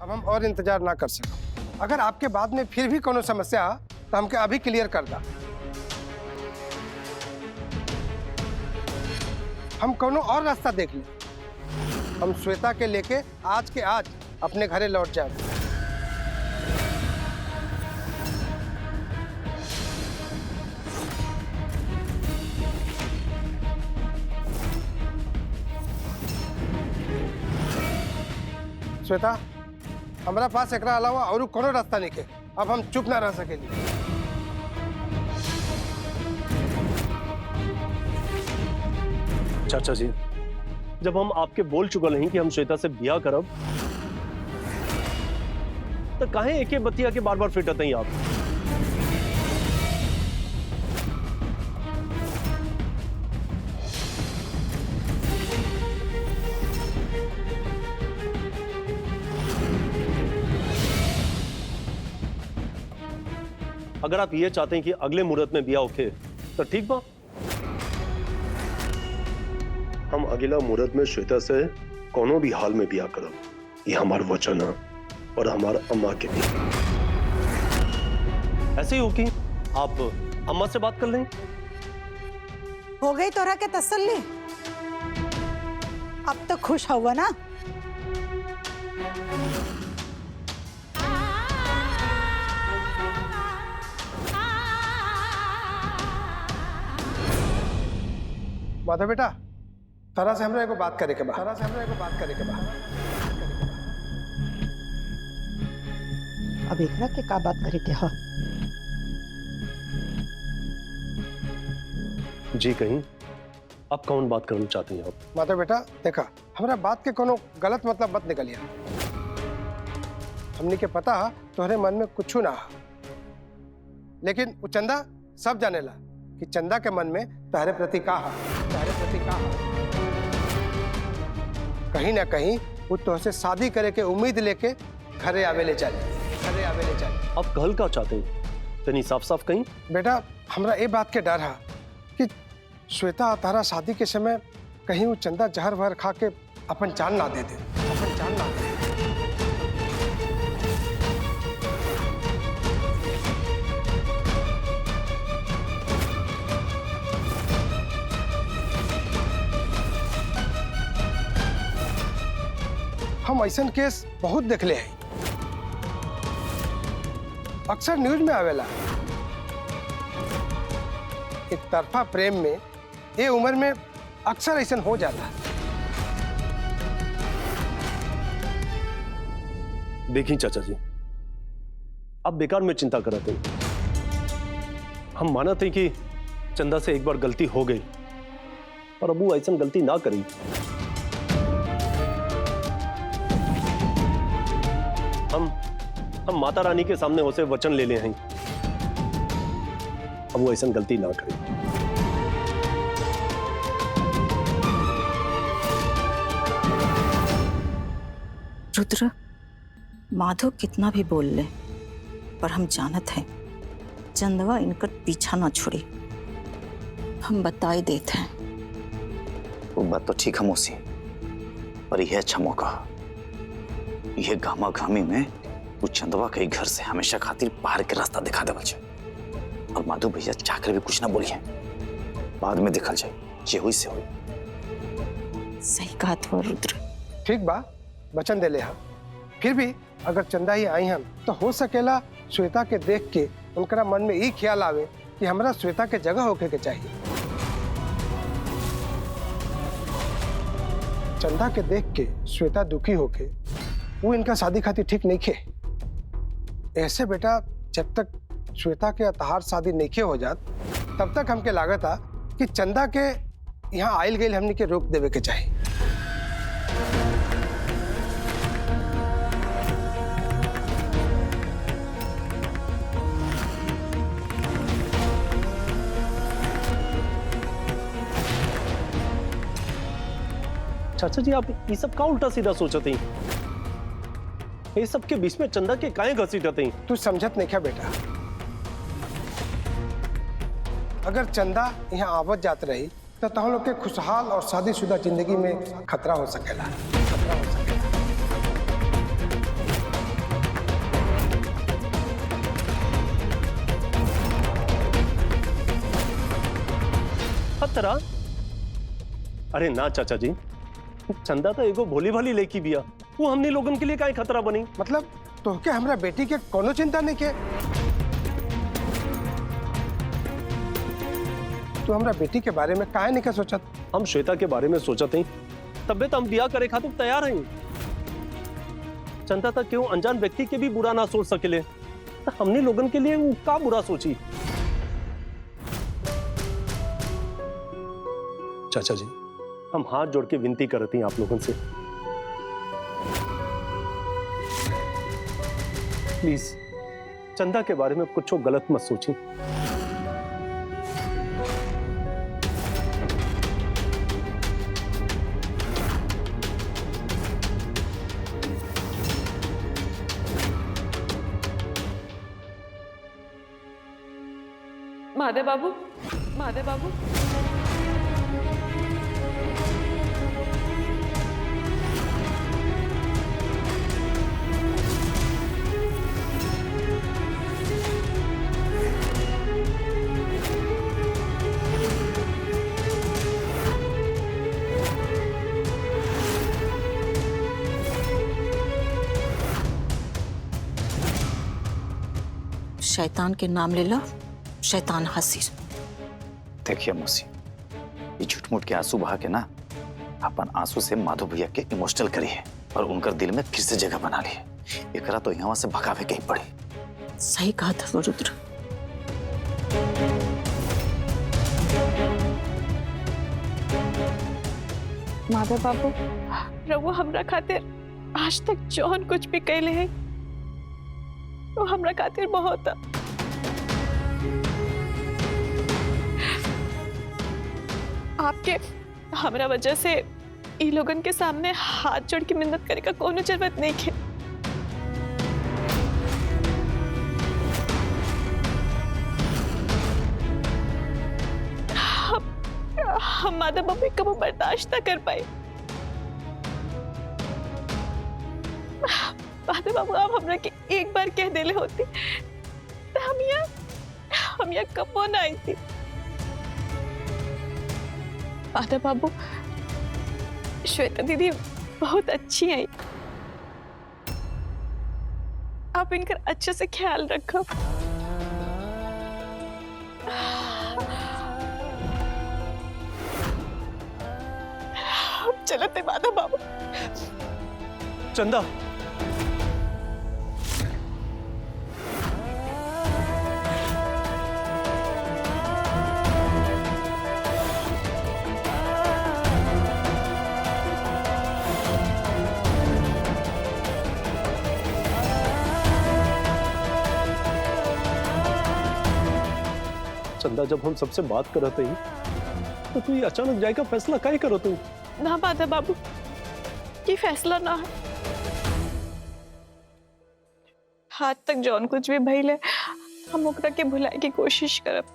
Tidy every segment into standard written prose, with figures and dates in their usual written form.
अब हम और इंतजार ना कर सकते। अगर आपके बाद में फिर भी कोनो समस्या है तो हमके अभी क्लियर कर दा। हम कोनो और रास्ता देख लें। हम श्वेता के लेके आज के आज अपने घरे लौट जाएंगे। श्वेता, हमारा पास एकरा अलावा और कोनो रास्ता नहीं के। अब हम चुप ना रह सकेली। चाचा जी, जब हम आपके बोल चुकल नहीं कि हम श्वेता से ब्याह करब, तो काहे एके बतिया के बार बार फिटत नहीं आप? अगर आप ये चाहते हैं कि अगले मुहूर्त में ब्याह होके तो ठीक बा, हम अगला मुहूर्त में श्वेता से कोनो भी हाल में ब्याह करब। ये हमार वचन है और हमार अम्मा के भी। ऐसे ही हो कि आप अम्मा से बात कर लें। हो गई तोरा के तसल्ली? अब तो खुश हुआ ना? माधव बेटा, तारा से हमरा एगो बात करे के बा। अब एकरा के का बात करे के ह? जी कहीं आप कौन बात करना चाहते हैं आप? माधव बेटा देखा, हमरा बात के कोनो गलत मतलब मत निकलिया। हमनी के पता है तोहरे मन में कुछ ना है, लेकिन वो चंदा सब जानेला कि चंदा के मन में तहरे प्रति का है। कहीं ना कहीं वो तोहसे शादी करे के उम्मीद लेके घरे आवे ले चले। आप कहल का चाहते हैं? तनी साफ साफ कहीं। बेटा, हमरा ये बात के डर है कि श्वेता तारा शादी के समय कहीं वो चंदा जहर वहर खा के अपन जान ना दे दे। हम ऐसा केस बहुत देखले हैं, अक्सर न्यूज में आवेला। एक तरफा प्रेम में ये उम्र में अक्सर ऐसा हो जाता। देखिए चाचा जी, आप बेकार में चिंता कर रहे थे। हम माना थे कि चंदा से एक बार गलती हो गई, पर अब वो ऐसा गलती ना करी। हम माता रानी के सामने उसे वचन ले ले हैं, अब वो ऐसा गलती ना करे। रुद्र, माधव कितना भी बोल ले, पर हम जानत हैं चंदवा इनकर पीछा ना छोड़ी। हम बताई देते हैं। वो बात तो ठीक है मौसी, पर यह अच्छा मौका, यह गामा घामी में वो चंदवा के घर से हमेशा खातिर बाहर के रास्ता दिखा दे बचे। और माधव भैया चाकर भी कुछ ना बोलिए, बाद में दिखल जाए जे हुई से हुई। सही कहा तो रुद्र। ठीक बा, वचन दे ले हम। फिर भी अगर चंदा ही आई हम तो हो सकेला श्वेता के देख के उनका मन में ये ख्याल आवे कि हमरा श्वेता के जगह होके के चाहिए। चंदा के देख के श्वेता दुखी होके वो इनका शादी खातिर ठीक नहीं खे। ऐसे बेटा, जब तक श्वेता के अतहार शादी नहीं हो जात तब तक हमके लागत आ कि चंदा के यहाँ आयल गई हमने के रोक देवे के चाहिए। चाचा जी, आप ये सब का उल्टा सीधा सोचते हैं? ये सब के बीच में चंदा के काहे घसीटते हैं? तू समझत नहीं क्या बेटा? अगर चंदा यहाँ आवत जात रही तो तुम लोग के खुशहाल और शादीशुदा जिंदगी में खतरा हो सकेला। खतरा? अरे ना चाचा जी, चंदा तो एगो भोली भाली लड़की बिया, वो हमने लोगन के लिए काहे खतरा बनी? मतलब तो के हमरा बेटी के कोनो चिंता नहीं के? तू हमरा बेटी के बारे में काहे नहीं का सोचत? हम श्वेता के बारे में सोचते हैं, तबे तो हम ब्याह करे खातिर तैयार हैं। चंदा तक क्यों अनजान व्यक्ति के भी बुरा ना सोच सकेले, तो हमने लोगन के लिए वो का बुरा सोची? चाचा जी, हम हाथ जोड़ के विनती करती हैं आप लोगों से, प्लीज चंदा के बारे में कुछ गलत मत सोची। महादेव बाबू, महादेव बाबू, शैतान के नाम ले लो, शैतान हसीर। देखिए मौसी, ये झूठ मूठ के आंसू बहा के ना अपन आंसू से माधव भैया के इमोशनल करी है और उनकर दिल में फिर से जगह बना ली है। एकरा तो यहाँ से भगावे के ही पड़ी। सही कहा था वो रुद्र। माधव बाबू, रघु हमरा खातिर आज तक जौन कुछ भी कहले है वो हमरा खातिर बहुत है। आपके हमरा वजह से ई लोगन के सामने हाथ जोड़ के मिन्नत करे का कोनो जरूरत नहीं है। हम माधव बाबू कबो बर्दाश्त ना कर पाए। माधव बाबू आप हमरा के एक बार कह देले होती तो हम यहाँ कबो ना आई थी। माधव बाबू, श्वेता दीदी बहुत अच्छी है, आप इनका अच्छे से ख्याल रखो। चलते माधव बाबू। चंदा, चंदा, जब हम सबसे बात कर रहे थे तो तू ये अचानक जाएगा फैसला काहे करो तू? ना माधव बाबू, ये फैसला ना है। हाथ तक जौन कुछ भी भइले हम ओकरा के भुलाए की कोशिश करब।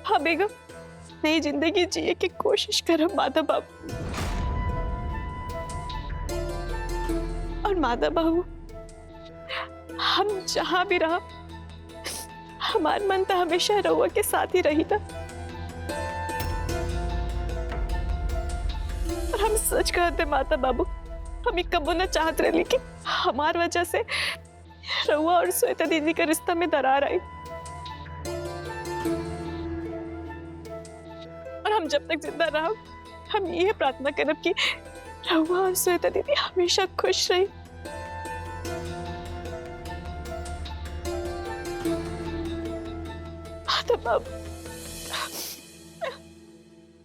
हाँ बेगम, नई जिंदगी जिए की कोशिश करब माधव बाबू। और माधव बाबू, हम जहां भी रहा हमार मन तो हमेशा रहुआ के साथ ही रही था। और हम सच कहते माता बाबू, हम एक कबो न चाहत रहे कि हमार वजह से रहुआ और श्वेता दीदी का रिश्ता में दरार आई। और हम जब तक जिंदा रहा हम ये प्रार्थना करब कि रहुआ और श्वेता दीदी हमेशा खुश रही। माता बाबू,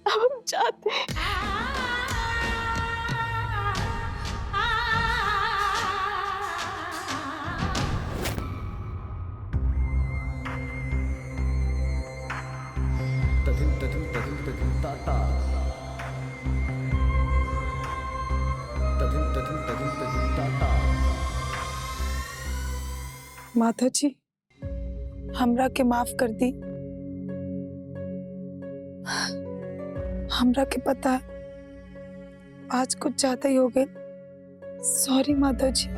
अब हम चाहते हैं माता जी, हमरा के माफ कर दी। हमरा के पता है आज कुछ ज्यादा ही हो गए। सॉरी माता जी।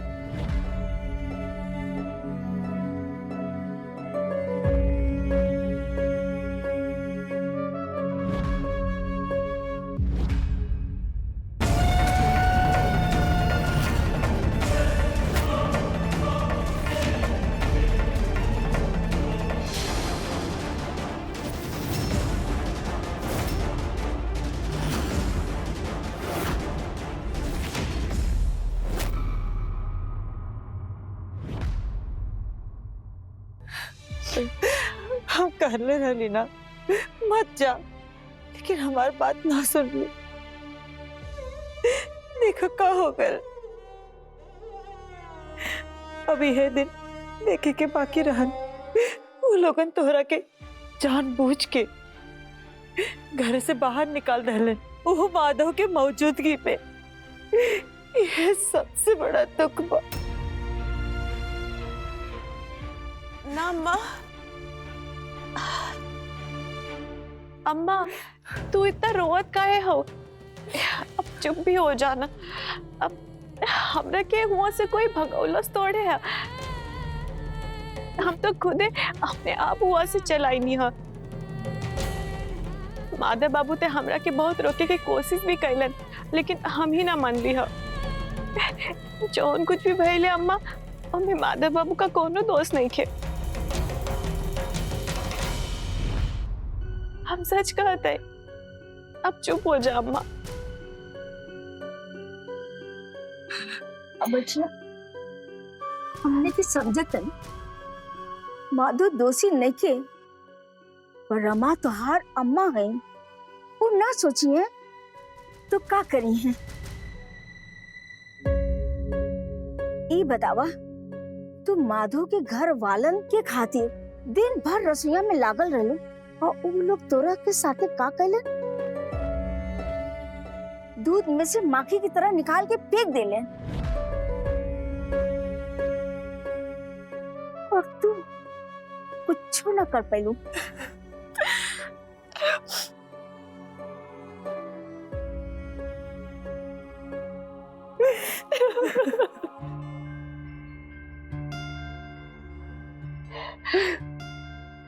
हम कहले रहली ना मत जा, लेकिन हमारी बात ना सुनली। देखो का हो गए। अभी है दिन देखे के बाकी रहन, वो लोगन तोहरा के जानबूझ के घर से बाहर निकाल दहलन, वो माधव के मौजूदगी में। यह सबसे बड़ा दुख बा। ना अम्मा, अम्मा तू इतना रोवत काहे हो? अब चुप भी हो जाना। अब हमरा के हुआ से कोई भगौलस तोड़े है। हम तो खुदे अपने आप हुआ से चलाई नहीं है। माधव बाबू ते हमरा के बहुत रोके के कोशिश भी कैलन, लेकिन हम ही ना मान ली है। जौन कुछ भी भइले अम्मा, हमें माधव बाबू का कोनो दोष नहीं खे। हम सच कहते हैं। अब चुप हो जा अम्मा। अब बच्चिया, हमने भी समझतन माधव दोषी नहीं के, पर रमा तोहार अम्मा है, वो ना सोचिए तो का करी है। ई बतावा, तू माधव के घर वालन के खातिर दिन भर रसोईया में लागल रहलो, और उन लोग तोरा के साथे का कैलन? दूध में से माखी की तरह निकाल के फेंक देले, और तू कुछ न कर पाइलू।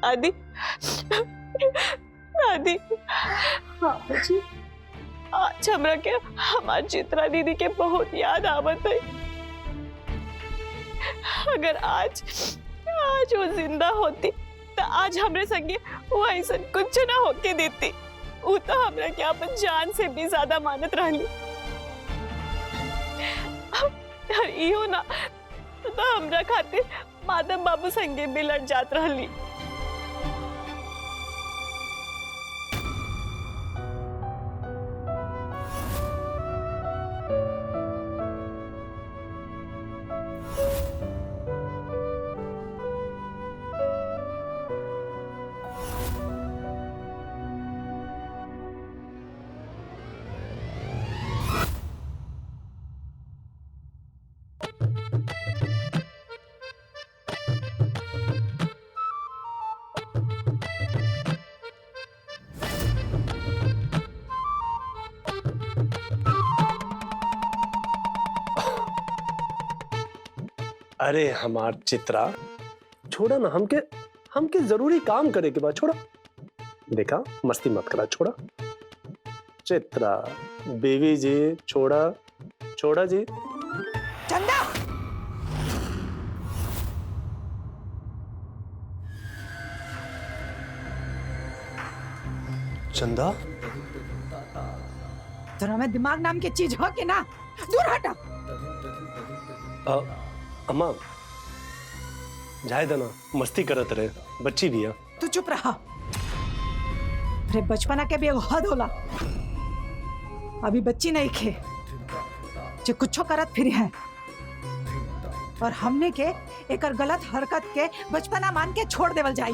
आदि, आदि, हाँ बच्ची, आज हमरा के हमार चित्रा दीदी के बहुत याद आवत है। अगर आज वो जिंदा होती तो आज हमरे संगे वो ऐसा कुछ ना होके देती। वो तो हमरा के अपन जान से भी ज्यादा मानत रहली। और इहो ना तो हमरा खातिर माधव बाबू संगे भी लड़ जात रहली। अरे हमार चित्रा, छोड़ा ना, हमके जरूरी काम करे के बाद छोड़ा। देखा, मस्ती मत करा, छोड़ा। चित्रा बेबी जी, छोड़ा छोड़ा जी। चंदा, चंदा, तेरा में दिमाग नाम की चीज हो कि ना? दूर हटा। अम्मा जाए देना, मस्ती करत रहे, बच्ची भी है। तू चुप रहा। अरे बचपना के भी एगो हद होला। अभी बच्ची नहीं खे जो कुछो करत फिर है, और हमने के एकर गलत हरकत के बचपना मान के छोड़ देवल जाई।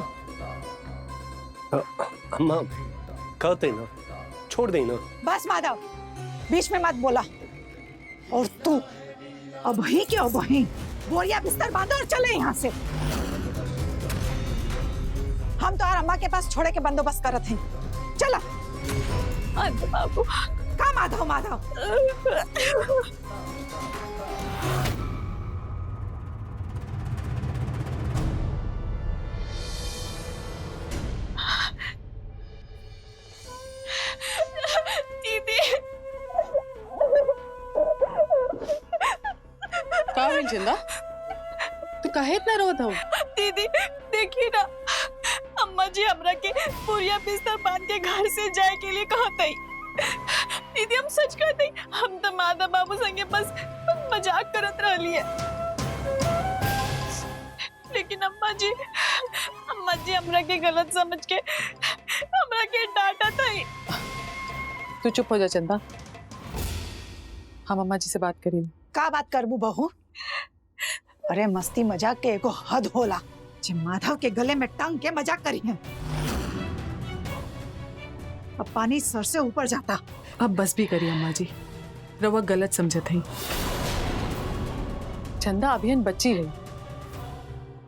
अम्मा कहते ना, छोड़ दे ना। बस माधव, बीच में मत बोला। और तू अब ही के अब ही बोरिया बिस्तर बांधो और चले यहाँ से। हम तो अम्मा के पास छोड़े के बंदोबस्त करत हैं। चला। बाबू का माधव माधव? दीदी, का होइल चंदा? तू काहे इतना रोत हो? दीदी देखिए ना, अम्मा जी हमरा के पूरिया बिस्तर बांध के घर से जाए के लिए कहते ही। दीदी हम सच कहते ही, हम तो माधव बाबू संगे बस मजाक करत रहली है। लेकिन अम्मा अम्मा जी हमरा के गलत समझ के हमरा के डांटा था। तू चुप हो जा चंदा, हम अम्मा जी से बात करेंगे। का बात करबू बहू? अरे मस्ती मजाक के एगो हद होला। जे माधव के गले में टांग के मजाक करी है। अब पानी सर से ऊपर जाता। अब बस भी करिए अम्मा जी, रवा गलत समझत है। चंदा अभियान बच्ची है,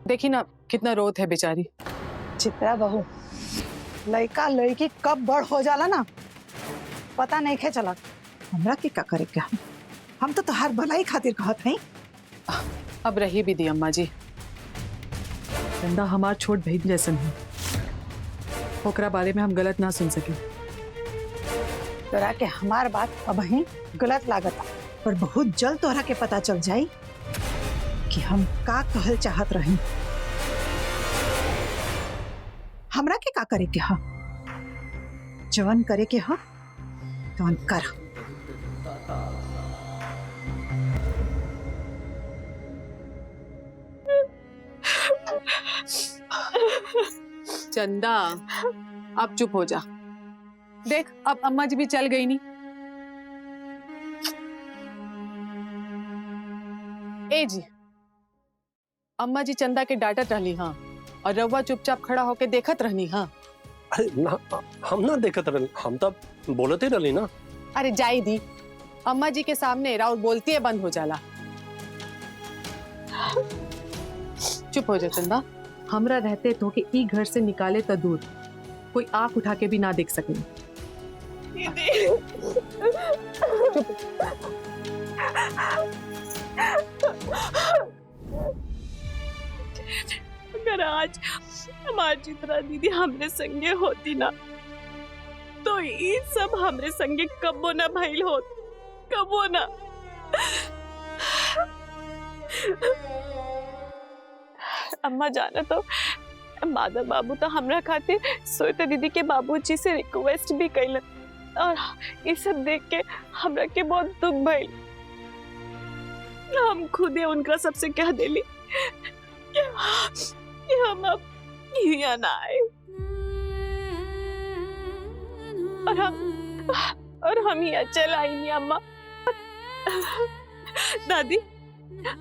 देखी ना कितना रोत है बेचारी। चित्रा बहू, लड़का लड़की कब बड़ हो जाला ना पता नहीं खे चला। हमरा के का करे क्या? हम तो हर भलाई खातिर कहत हई। अब रही भी दी अम्मा जी, चंदा हमार छोट बहन जैसन है, ओकरा बारे में हम गलत ना सुन सके। तोरा के हमार बात अब ही गलत लागता, पर बहुत जल्द तोरा के पता चल जाई कि हम का कहल चाहत रही। हमरा के का करे के हा? जवन करे के हा तवन कर। चंदा अब चुप हो जा, देख अब अम्मा जी भी चल गई नहीं। ए जी, अम्मा जी चंदा के डांटत रहनी हाँ, और रवा चुपचाप खड़ा होके देखत रहनी हाँ। अरे ना, हम ना देखत रहनी, हम तब बोलते रहनी ना। अरे जाई दी, अम्मा जी के सामने राउत बोलती है बंद हो जाला। चुप हो जा चंदा, हमरा रहते तो कि ई घर से निकाले तो दूर, कोई आंख उठा के भी ना देख सके। अगर आज हमारी चित्रा दीदी हमरे संगे होती ना तो ये सब हमरे संगे कबो ना भइल होत, कबो ना। अम्मा जाना तो माधव बाबू तो हमरा खातिर श्वेता दीदी के बाबूजी से रिक्वेस्ट भी कैलन, और ये सब देख के हमरा के बहुत दुख भइल। हम खुदे उनका सबसे कह देली कि हम अब यहाँ ना आए, और हम यहाँ चल आई नहीं। अम्मा दादी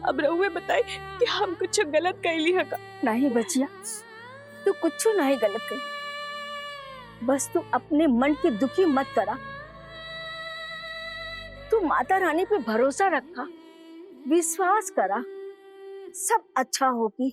अब रहुए बताए कि हम कुछ गलत कैली है का? नहीं बचिया, तू कुछ नहीं गलत करी, बस तू अपने मन की दुखी मत करा। तू माता रानी पे भरोसा रखा, विश्वास करा, सब अच्छा होगी।